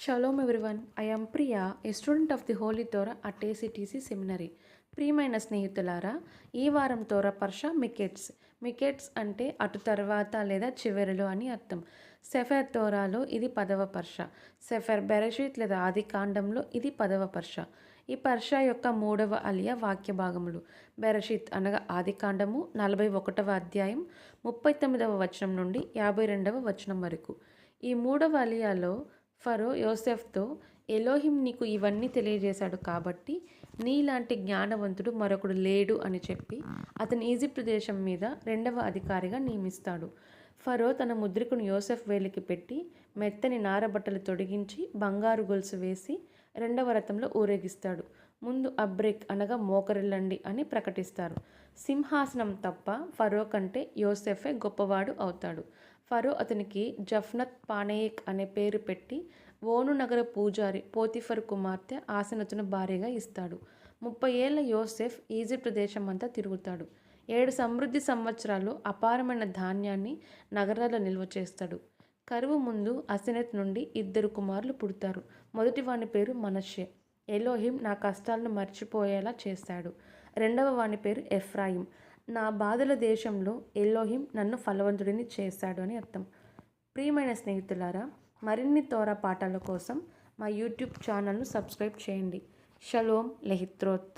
Shalom everyone, I am Priya, a student of the Holy Torah at ACTC Seminary. ప్రియమైన స్నేహితులారా, ఈ వారం తోరా పర్ష మికెట్స్ అంటే అటు తర్వాత లేదా చివరిలో అని అర్థం. సెఫర్ తోరాలో ఇది 10వ పర్ష. సెఫర్ బెరషీత్ లేదా ఆది కాండంలో ఇది 10వ పర్ష. ఈ పర్ష యొక్క 3వ అలియా వాక్య భాగములు. బెరషీత్ అనగా ఆది కాండము 41వ అధ్యాయం 39వ వచనం నుండి 52వ వచనం వరకు. ఈ 3వ అలియాలో ఫరో యోసెఫ్తో, ఎలోహిం నీకు ఇవన్నీ తెలియజేశాడు కాబట్టి నీలాంటి జ్ఞానవంతుడు మరొకడు లేడు అని చెప్పి అతని ఈజిప్టు దేశం మీద 2వ అధికారిగా నియమిస్తాడు. ఫరో తన ముద్రికను యోసెఫ్ వేలికి పెట్టి మెత్తని నారబట్టలు తొడిగించి బంగారు గొలుసు వేసి 2వ రథంలో ఊరేగిస్తాడు. ముందు అబ్రేక్ అనగా మోకరిల్లండి అని ప్రకటిస్తారు. సింహాసనం తప్ప ఫరో కంటే యోసెఫే గొప్పవాడు అవుతాడు. ఫరో అతనికి జఫ్నత్ పానేయక్ అనే పేరు పెట్టి ఓను నగర పూజారి పోతిఫర్ కుమార్తె ఆసనతును భార్యగా ఇస్తాడు. 30 ఏళ్ల యోసెఫ్ ఈజిప్ట్ దేశమంతా తిరుగుతాడు. 7 సమృద్ధి సంవత్సరాలు అపారమైన ధాన్యాన్ని నగరాల్లో నిల్వ చేస్తాడు. కరువు ముందు అసెనత్ నుండి 2 కుమారులు పుడతారు. మొదటి వాని పేరు మనష్షే. ఎలోహిం నా కష్టాలను మర్చిపోయేలా చేశాడు. 2వ వాని పేరు ఎఫ్రాయిం. నా బాధల దేశంలో ఎలోహిం నన్ను ఫలవంతుడిని చేశాడు అని అర్థం. ప్రియమైన స్నేహితులారా, మరిన్ని తోరా పాఠాల కోసం మా యూట్యూబ్ ఛానల్ను సబ్స్క్రైబ్ చేయండి. షలోమ్ లెహిత్రోత్.